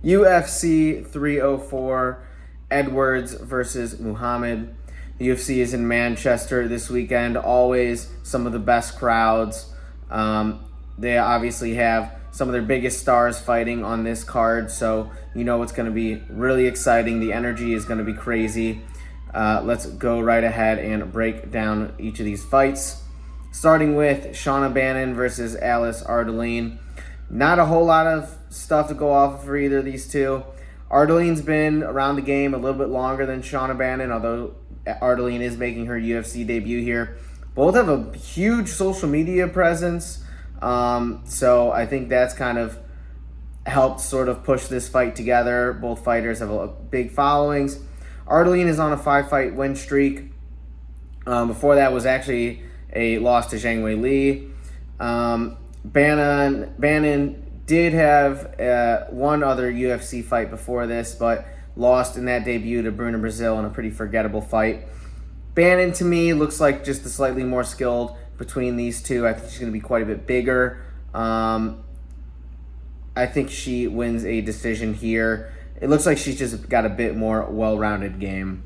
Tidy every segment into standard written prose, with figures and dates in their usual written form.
UFC 304, Edwards versus Muhammad. The UFC is in Manchester this weekend. Always some of the best crowds. They obviously have some of their biggest stars fighting on this card, so you know it's going to be really exciting. The energy is going to be crazy. Let's go right ahead and break down each of these fights. Starting with Shauna Bannon versus Alice Ardelean. Not a whole lot of stuff to go off for either of these two. Ardelean's been around the game a little bit longer than Shauna Bannon, although Ardelean is making her UFC debut here. Both have a huge social media presence, so I think that's kind of helped sort of push this fight together. Both fighters have big followings. Ardelean is on a 5-fight win streak. Before that was actually a loss to Zhang Wei Li. Bannon did have one other UFC fight before this, but lost in that debut to Bruna, Brazil in a pretty forgettable fight. Bannon, to me, looks like just the slightly more skilled between these two. I think she's going to be quite a bit bigger. I think she wins a decision here. It looks like she's just got a bit more well-rounded game.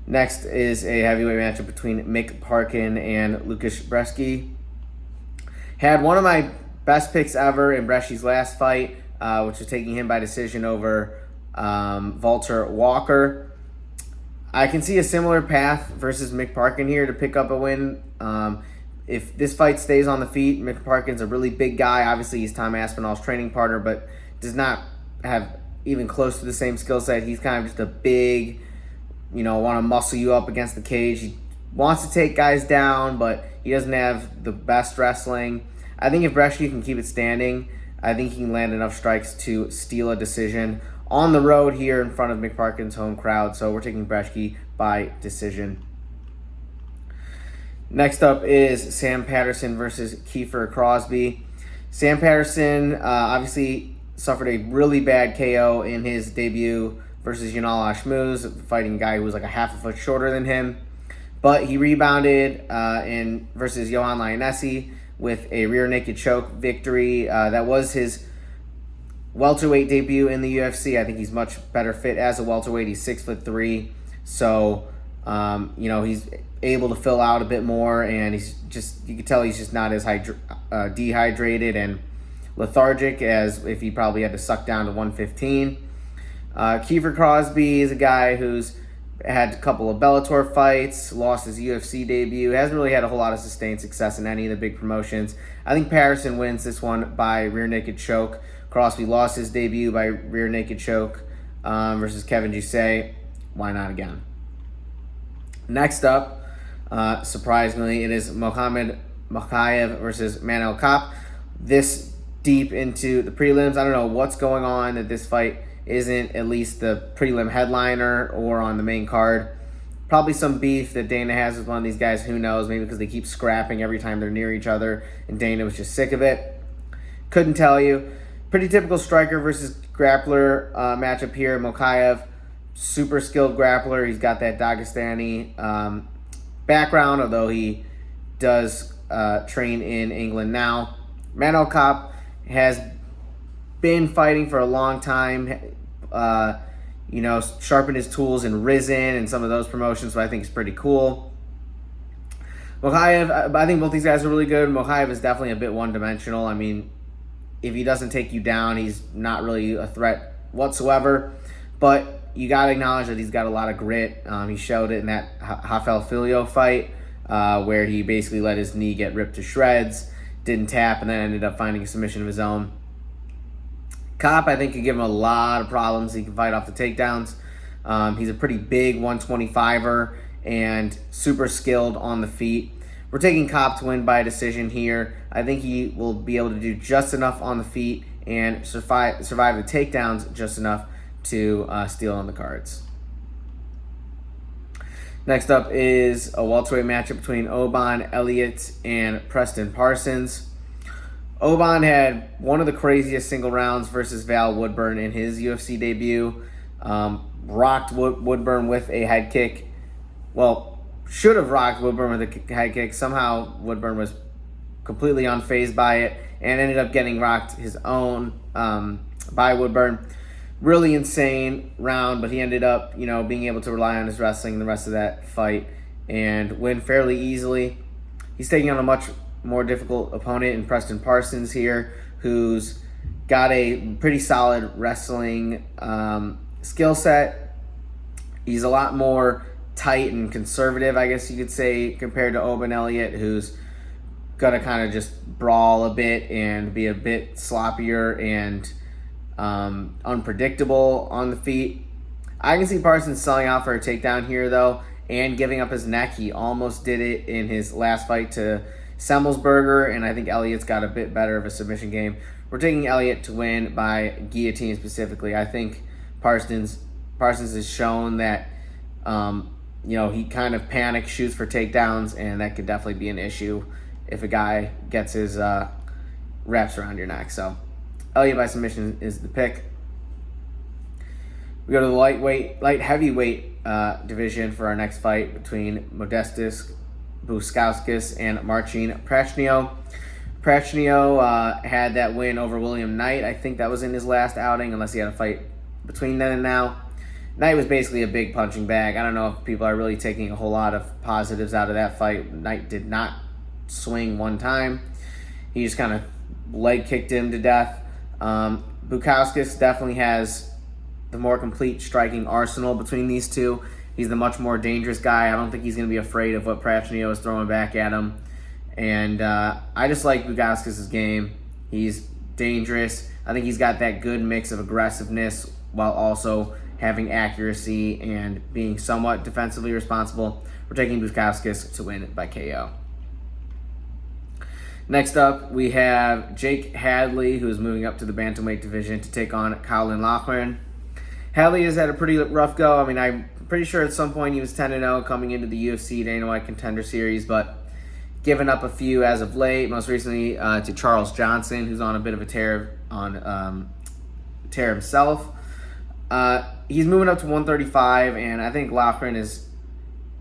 Next is a heavyweight matchup between Mick, Parkin and Lukasz Brzeski. Had one of my best picks ever in Brzeski's last fight, which was taking him by decision over Walter Walker. I can see a similar path versus Mick Parkin here to pick up a win. If this fight stays on the feet, Mick Parkin's a really big guy. Obviously, he's Tom Aspinall's training partner, but does not have even close to the same skill set. He's kind of just a big, want to muscle you up against the cage. He wants to take guys down, but he doesn't have the best wrestling. I think if Brzeski can keep it standing, I think he can land enough strikes to steal a decision on the road here in front of Mick Parkin's home crowd. So we're taking Brzeski by decision. Next up is Sam Patterson versus Kiefer Crosbie. Sam Patterson obviously suffered a really bad KO in his debut versus Yanal Ashmouz, fighting a guy who was like a half a foot shorter than him. But he rebounded versus Johan Lionesi with a rear naked choke victory. That was his welterweight debut in the UFC. I think he's much better fit as a welterweight. He's 6'3", so he's able to fill out a bit more, and you can tell he's just not as dehydrated and lethargic as if he probably had to suck down to 115. Kiefer Crosbie is a guy who's had a couple of Bellator fights, lost his UFC debut, hasn't really had a whole lot of sustained success in any of the big promotions. I think Patterson wins this one by rear naked choke. Crosbie lost his debut by rear naked choke versus Kevin Gisay. Why not again? Next up, surprisingly, it is Mokaev versus Manel Kape. This deep into the prelims, I don't know what's going on that this fight isn't at least the prelim headliner or on the main card. Probably some beef that Dana has with one of these guys. Who knows? Maybe because they keep scrapping every time they're near each other, and Dana was just sick of it. Couldn't tell you. Pretty typical striker versus grappler matchup here. Mokaev, super skilled grappler. He's got that Dagestani background, although he does train in England now. Manel Kape has been fighting for a long time. Sharpened his tools in Risen and some of those promotions, so I think it's pretty cool. Mokaev, I think both these guys are really good. Mokaev is definitely a bit one-dimensional. I mean, if he doesn't take you down, he's not really a threat whatsoever. But you got to acknowledge that he's got a lot of grit. He showed it in that Rafael Filho fight where he basically let his knee get ripped to shreds, didn't tap, and then ended up finding a submission of his own. Kape, I think, could give him a lot of problems. He can fight off the takedowns. He's a pretty big 125er and super skilled on the feet. We're taking Kape to win by decision here. I think he will be able to do just enough on the feet and survive the takedowns just enough to steal on the cards. Next up is a welterweight matchup between Oban, Elliott, and Preston Parsons. Oban had one of the craziest single rounds versus Val Woodburn in his UFC debut. Rocked Woodburn with a head kick. Well, should have rocked Woodburn with a head kick. Somehow Woodburn was completely unfazed by it and ended up getting rocked his own by Woodburn. really insane round, but he ended up, being able to rely on his wrestling the rest of that fight and win fairly easily. He's taking on a much more difficult opponent in Preston Parsons here, who's got a pretty solid wrestling skill set. He's a lot more tight and conservative, I guess you could say, compared to Oban Elliott, who's going to kind of just brawl a bit and be a bit sloppier and unpredictable on the feet. I can see Parsons selling out for a takedown here, though, and giving up his neck. He almost did it in his last fight to Semmelsberger, and I think Elliott's got a bit better of a submission game. We're taking Elliott to win by guillotine specifically. I think Parsons has shown that he kind of panics, shoots for takedowns, and that could definitely be an issue if a guy gets his wraps around your neck. So Elliott by submission is the pick. We go to the light heavyweight division for our next fight between Modestas, Bukauskas, and Marcin Prachnio. Prachnio had that win over William Knight. I think that was in his last outing, unless he had a fight between then and now. Knight was basically a big punching bag. I don't know if people are really taking a whole lot of positives out of that fight. Knight did not swing one time. He just kind of leg kicked him to death. Bukauskas definitely has the more complete striking arsenal between these two. He's the much more dangerous guy. I don't think he's going to be afraid of what Prachnio is throwing back at him. And I just like Bukauskas' game. He's dangerous. I think he's got that good mix of aggressiveness while also having accuracy and being somewhat defensively responsible. We're taking Bukauskas to win by KO. Next up, we have Jake Hadley, who is moving up to the bantamweight division to take on Caolán Loughran. Hadley has had a pretty rough go. I mean, I'm pretty sure at some point he was 10-0 coming into the UFC Dana White Contender Series, but given up a few as of late, most recently to Charles Johnson, who's on a bit of a tear himself. He's moving up to 135, and I think Loughran is,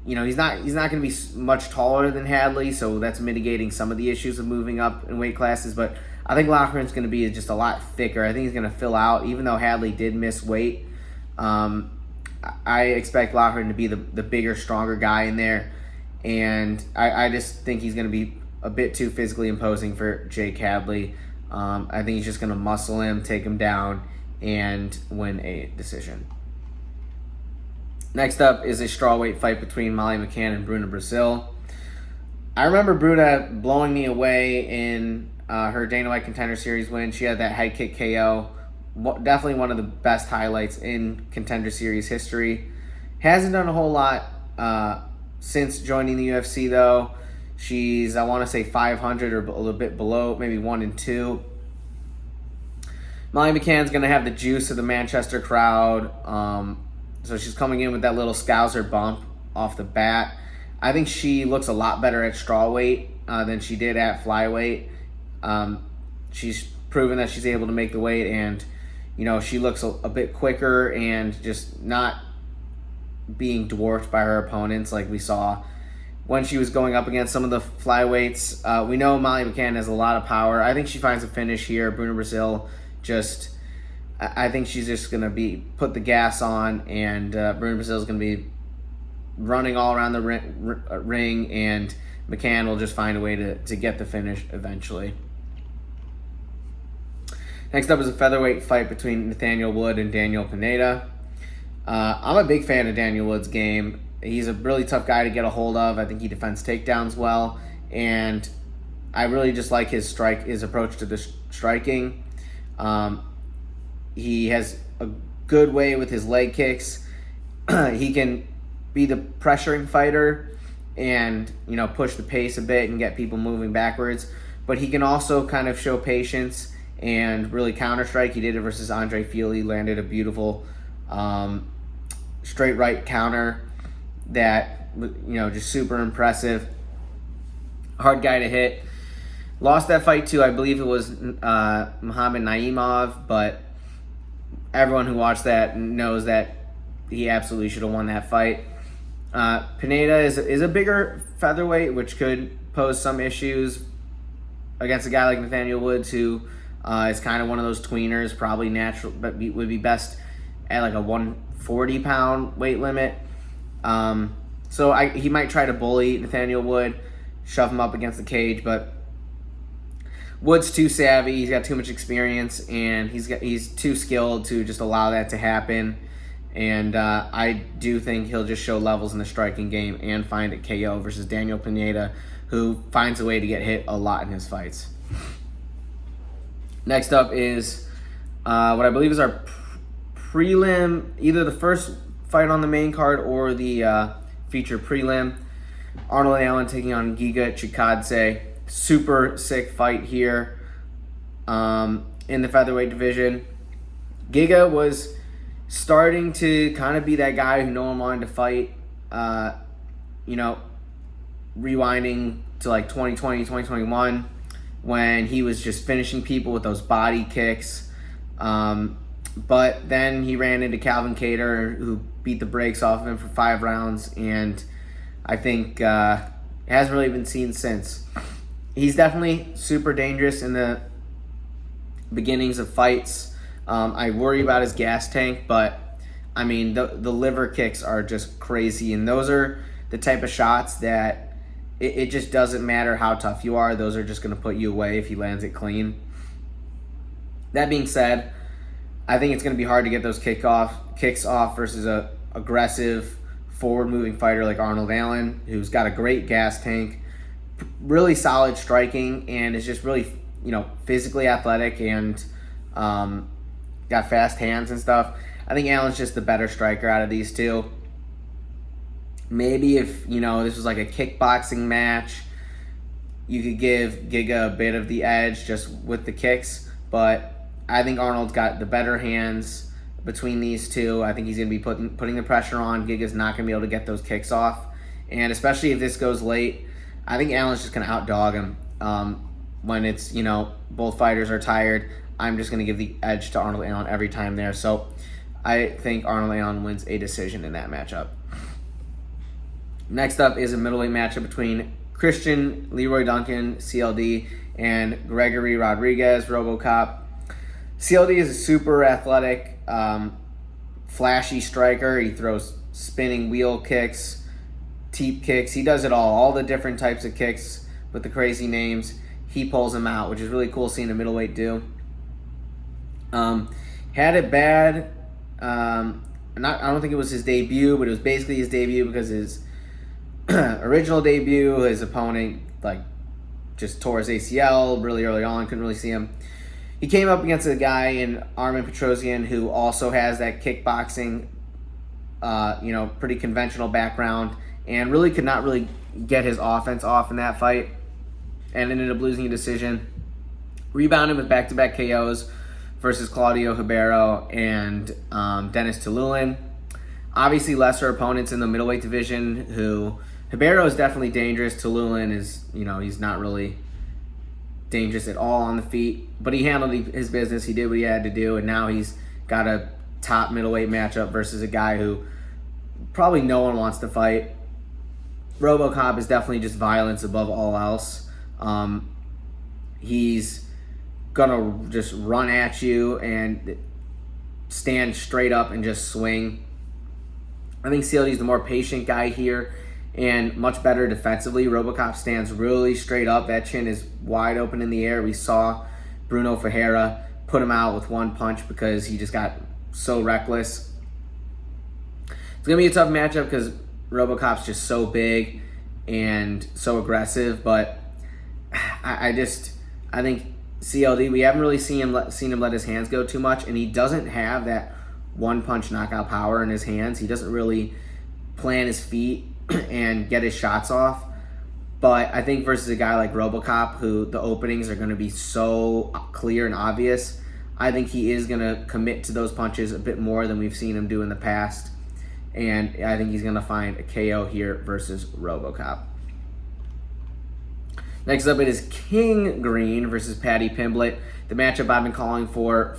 he's not going to be much taller than Hadley, so that's mitigating some of the issues of moving up in weight classes. But I think Loughran's going to be just a lot thicker. I think he's going to fill out, even though Hadley did miss weight. I expect Loughran to be the bigger, stronger guy in there, and I just think he's going to be a bit too physically imposing for Jake Hadley. I think he's just going to muscle him, take him down, and win a decision. Next up is a strawweight fight between Molly McCann and Bruna, Brasil. I remember Bruna blowing me away in her Dana White Contender Series win. She had that head kick KO. Definitely one of the best highlights in Contender Series history. Hasn't done a whole lot since joining the UFC, though. She's, I want to say, 500 or a little bit below, maybe 1-2. Molly McCann's going to have the juice of the Manchester crowd. So she's coming in with that little Scouser bump off the bat. I think she looks a lot better at strawweight than she did at flyweight. She's proven that she's able to make the weight, and she looks a bit quicker and just not being dwarfed by her opponents like we saw when she was going up against some of the flyweights. We know Molly McCann has a lot of power. I think she finds a finish here. Bruna Brasil I think she's just going to put the gas on, and Bruna Brasil is going to be running all around the ring, and McCann will just find a way to get the finish eventually. Next up is a featherweight fight between Nathaniel Wood and Daniel Pineda. I'm a big fan of Daniel Wood's game. He's a really tough guy to get a hold of. I think he defends takedowns well, and I really just like his approach to the striking. He has a good way with his leg kicks. He can be the pressuring fighter and push the pace a bit and get people moving backwards, but he can also kind of show patience and really counter strike. He did it versus Andre Fili, landed a beautiful straight right counter that just super impressive. Hard guy to hit. Lost that fight to, I believe it was Muhammad Naimov, but everyone who watched that knows that he absolutely should have won that fight. Pineda is a bigger featherweight, which could pose some issues against a guy like Nathaniel Woods, who is kind of one of those tweeners, probably natural, but would be best at like a 140-pound weight limit. So he might try to bully Nathaniel Wood, shove him up against the cage, but Wood's too savvy. He's got too much experience, and he's too skilled to just allow that to happen. And I do think he'll just show levels in the striking game and find a KO versus Daniel Pineda, who finds a way to get hit a lot in his fights. Next up is what I believe is our prelim, either the first fight on the main card or the feature prelim. Arnold and Allen taking on Giga Chikadze. Super sick fight here in the featherweight division. Giga was starting to kind of be that guy who no one wanted to fight, rewinding to like 2020, 2021, when he was just finishing people with those body kicks. But then he ran into Calvin Kattar, who beat the brakes off of him for 5 rounds, and I think it hasn't really been seen since. He's definitely super dangerous in the beginnings of fights. I worry about his gas tank, but I mean, the liver kicks are just crazy, and those are the type of shots that it just doesn't matter how tough you are. Those are just going to put you away if he lands it clean. That being said, I think it's going to be hard to get those kicks off versus a aggressive, forward-moving fighter like Arnold Allen, who's got a great gas tank, really solid striking, and is just really, physically athletic and got fast hands and stuff. I think Allen's just the better striker out of these two. Maybe if, this was like a kickboxing match, you could give Giga a bit of the edge just with the kicks, but I think Arnold's got the better hands between these two. I think he's going to be putting the pressure on. Giga's not going to be able to get those kicks off, and especially if this goes late, I think Allen's just going to outdog him. When it's, both fighters are tired, I'm just going to give the edge to Arnold Allen every time there. So I think Arnold Allen wins a decision in that matchup. Next up is a middleweight matchup between Christian Leroy Duncan, CLD, and Gregory Rodriguez, RoboCop. CLD is a super athletic, flashy striker. He throws spinning wheel kicks, teep kicks. He does it all the different types of kicks with the crazy names. He pulls them out, which is really cool seeing a middleweight do. Had it bad. I don't think it was his debut, but it was basically his debut because his original debut, his opponent just tore his ACL really early on. Couldn't really see him. He came up against a guy in Armin Petrosian who also has that kickboxing, pretty conventional background, and really could not really get his offense off in that fight, and ended up losing a decision. Rebounded with back-to-back KOs versus Claudio Ribeiro and Dennis Loughran. Obviously, lesser opponents in the middleweight division. Who Ribeiro is definitely dangerous. Loughran is, he's not really dangerous at all on the feet, but he handled his business. He did what he had to do, and now he's got a top middleweight matchup versus a guy who probably no one wants to fight. RoboCop is definitely just violence above all else. He's gonna just run at you and stand straight up and just swing. I think CLD is the more patient guy here and much better defensively. RoboCop stands really straight up. That chin is wide open in the air. We saw Bruno Ferreira put him out with one punch because he just got so reckless. It's going to be a tough matchup because RoboCop's just so big and so aggressive, but I think CLD, we haven't really seen him let his hands go too much, and he doesn't have that one-punch knockout power in his hands. He doesn't really plan his feet and get his shots off. But I think versus a guy like RoboCop, who the openings are going to be so clear and obvious, I think he is going to commit to those punches a bit more than we've seen him do in the past. And I think he's going to find a KO here versus RoboCop. Next up, it is King Green versus Paddy Pimblett. The matchup I've been calling for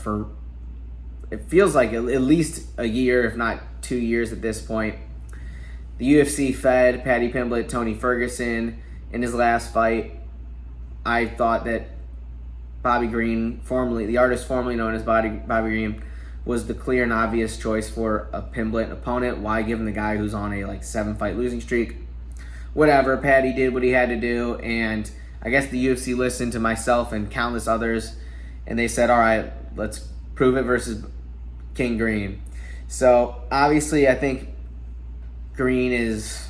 it feels like at least a year, if not 2 years at this point. The UFC fed Paddy Pimblett Tony Ferguson in his last fight. I thought that Bobby Green, the artist formerly known as Bobby Green, was the clear and obvious choice for a Pimblett opponent. Why give him the guy who's on a 7-fight losing streak? Whatever, Paddy did what he had to do, and I guess the UFC listened to myself and countless others, and they said, all right, let's prove it versus King Green. So obviously I think Green is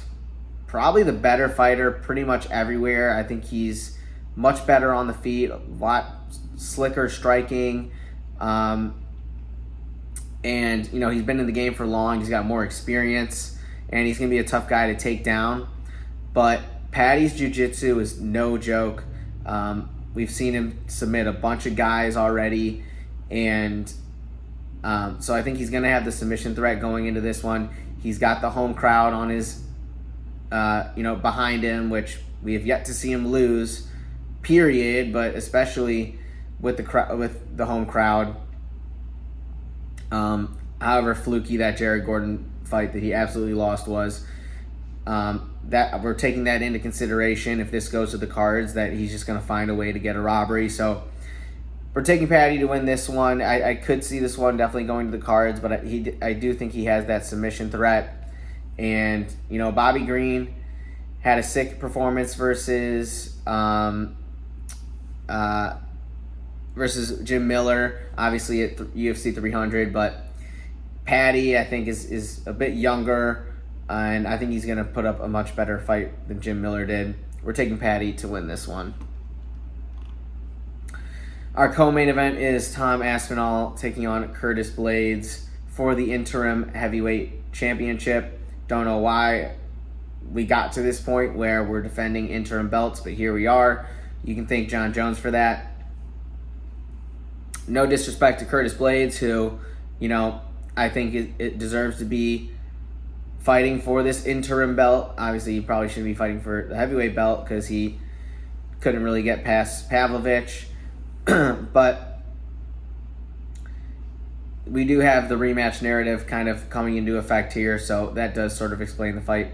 probably the better fighter pretty much everywhere. I think he's much better on the feet, a lot slicker striking, and he's been in the game for long. He's got more experience, and he's going to be a tough guy to take down. But Paddy's jiu-jitsu is no joke. We've seen him submit a bunch of guys already, and so I think he's going to have the submission threat going into this one. He's got the home crowd on his, behind him, which we have yet to see him lose, period, but especially with the home crowd. However fluky that Jared Gordon fight that he absolutely lost was, that we're taking that into consideration if this goes to the cards, that he's just going to find a way to get a robbery. So we're taking Paddy to win this one. I could see this one definitely going to the cards, but I do think he has that submission threat. And, Bobby Green had a sick performance versus Jim Miller, obviously at UFC 300, but Paddy, I think, is a bit younger, and I think he's going to put up a much better fight than Jim Miller did. We're taking Paddy to win this one. Our co-main event is Tom Aspinall taking on Curtis Blaydes for the interim heavyweight championship. Don't know why we got to this point where we're defending interim belts, but here we are. You can thank John Jones for that. No disrespect to Curtis Blaydes, who, I think it deserves to be fighting for this interim belt. Obviously, he probably shouldn't be fighting for the heavyweight belt because he couldn't really get past Pavlovich. But we do have the rematch narrative kind of coming into effect here, so that does sort of explain the fight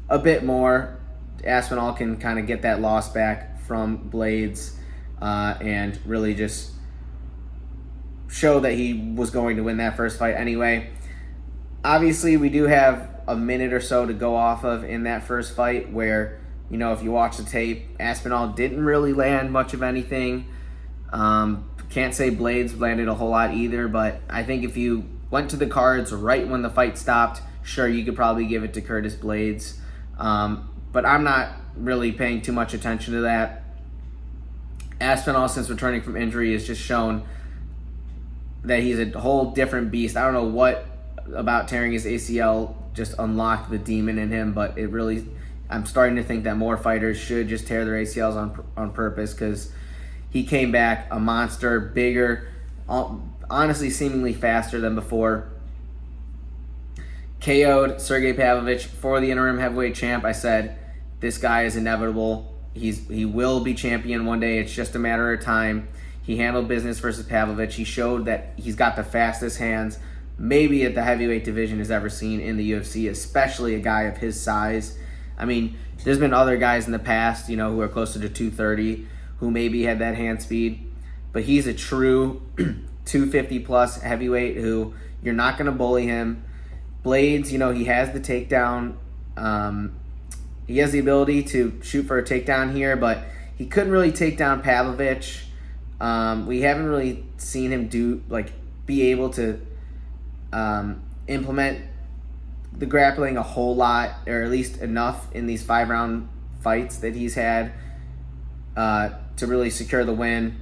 a bit more. Aspinall can kind of get that loss back from Blaydes and really just show that he was going to win that first fight anyway. Obviously, we do have a minute or so to go off of in that first fight where, if you watch the tape, Aspinall didn't really land much of anything. Can't say Blaydes landed a whole lot either, but I think if you went to the cards right when the fight stopped, sure, you could probably give it to Curtis Blaydes. But I'm not really paying too much attention to that. Aspinall, since returning from injury, has just shown that he's a whole different beast. I don't know what about tearing his ACL just unlocked the demon in him, but it really, I'm starting to think that more fighters should just tear their ACLs on purpose, because he came back a monster, bigger, honestly seemingly faster than before. KO'd Sergey Pavlovich for the interim heavyweight champ. I said, this guy is inevitable. He will be champion one day. It's just a matter of time. He handled business versus Pavlovich. He showed that he's got the fastest hands maybe at the heavyweight division has ever seen in the UFC, especially a guy of his size. I mean, there's been other guys in the past, who are closer to 230 who maybe had that hand speed, but he's a true 250 plus heavyweight who you're not going to bully him. Blaydes, he has the takedown. He has the ability to shoot for a takedown here, but he couldn't really take down Pavlovich. We haven't really seen him be able to implement the grappling a whole lot, or at least enough in these 5-round fights that he's had to really secure the win.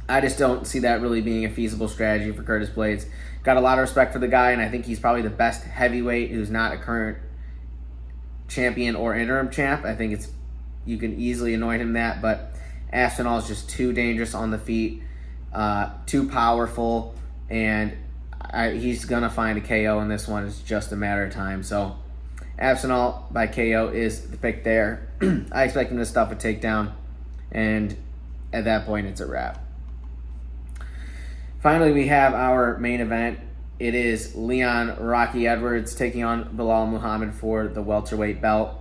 I just don't see that really being a feasible strategy for Curtis Blaydes. Got a lot of respect for the guy, and I think he's probably the best heavyweight who's not a current champion or interim champ. I think you can easily anoint him that, but Aspinall is just too dangerous on the feet, too powerful, and he's going to find a KO in this one. It's just a matter of time. So Aspinall by KO is the pick there. I expect him to stuff a takedown, and at that point, it's a wrap. Finally, we have our main event. It is Leon Rocky Edwards taking on Belal Muhammad for the welterweight belt.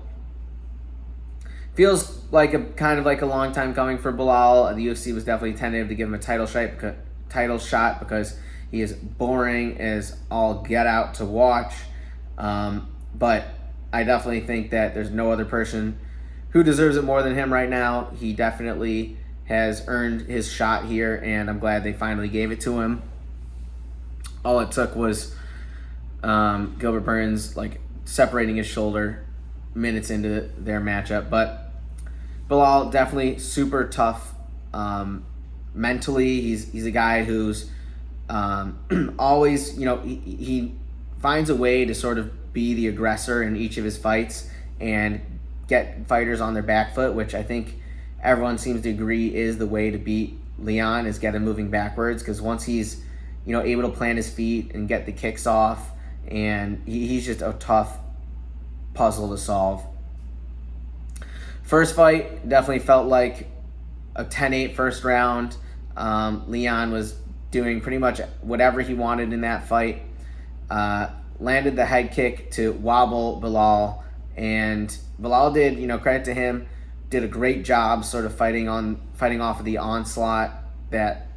Feels like a long time coming for Belal. The UFC was definitely tentative to give him a title shot because He is boring as all get out to watch. But I definitely think that there's no other person who deserves it more than him right now. He definitely has earned his shot here, and I'm glad they finally gave it to him. All it took was Gilbert Burns separating his shoulder minutes into their matchup. But Belal definitely super tough mentally. He's a guy who's always, he finds a way to sort of be the aggressor in each of his fights and get fighters on their back foot, which I think everyone seems to agree is the way to beat Leon, is get him moving backwards, because once he's able to plant his feet and get the kicks off, and he's just a tough puzzle to solve. First fight definitely felt like a 10-8 first round. Leon was doing pretty much whatever he wanted in that fight. Landed the head kick to wobble Belal, and Belal did, credit to him, did a great job sort of fighting off of the onslaught that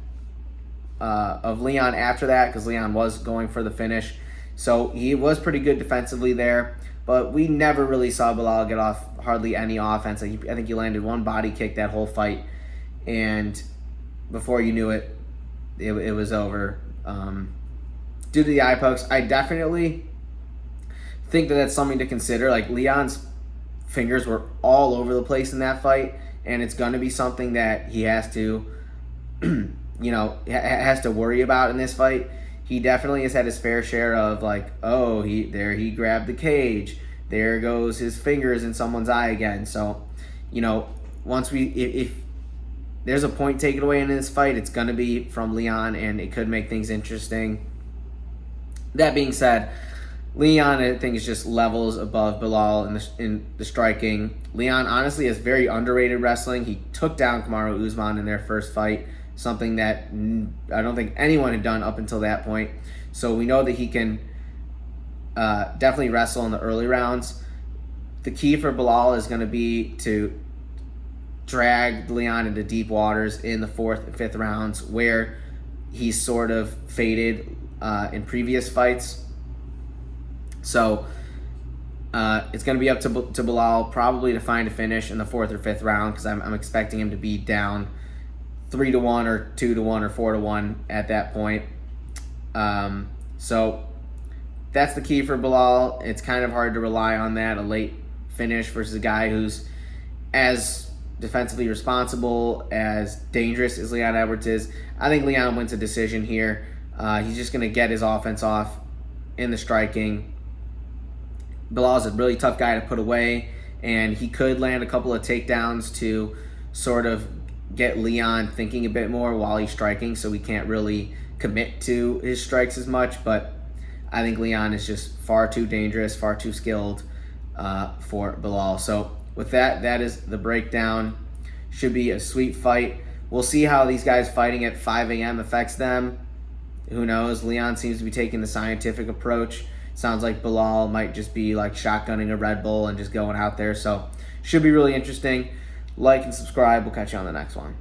of Leon after that, because Leon was going for the finish. So he was pretty good defensively there, but we never really saw Belal get off hardly any offense. I think he landed one body kick that whole fight, and before you knew it, it was over. Due to the eye pokes, I definitely think that that's something to consider. Leon's fingers were all over the place in that fight, and it's going to be something that he has to, has to worry about in this fight. He definitely has had his fair share of he grabbed the cage, there goes his fingers in someone's eye again. So, once if there's a point taken away in this fight, it's going to be from Leon, and it could make things interesting. That being said, Leon, I think, is just levels above Belal in the striking. Leon honestly has very underrated wrestling. He took down Kamaru Usman in their first fight, something that I don't think anyone had done up until that point. So we know that he can definitely wrestle in the early rounds. The key for Belal is going to be to drag Leon into deep waters in the 4th and 5th rounds, where he's sort of faded in previous fights. So it's going to be up to Belal probably to find a finish in the 4th or 5th round, because I'm expecting him to be down 3-1 or 2-1 or 4-1 at that point. So that's the key for Belal. It's kind of hard to rely on that, a late finish versus a guy who's as defensively responsible, as dangerous as Leon Edwards is. I think Leon wins a decision here. He's just going to get his offense off in the striking. Belal's a really tough guy to put away, and he could land a couple of takedowns to sort of get Leon thinking a bit more while he's striking, so he can't really commit to his strikes as much. But I think Leon is just far too dangerous, far too skilled for Belal. So with that is the breakdown. Should be a sweet fight. We'll see how these guys fighting at 5 a.m. affects them. Who knows? Leon seems to be taking the scientific approach. Sounds like Belal might just be shotgunning a Red Bull and just going out there. So should be really interesting. Like and subscribe. We'll catch you on the next one.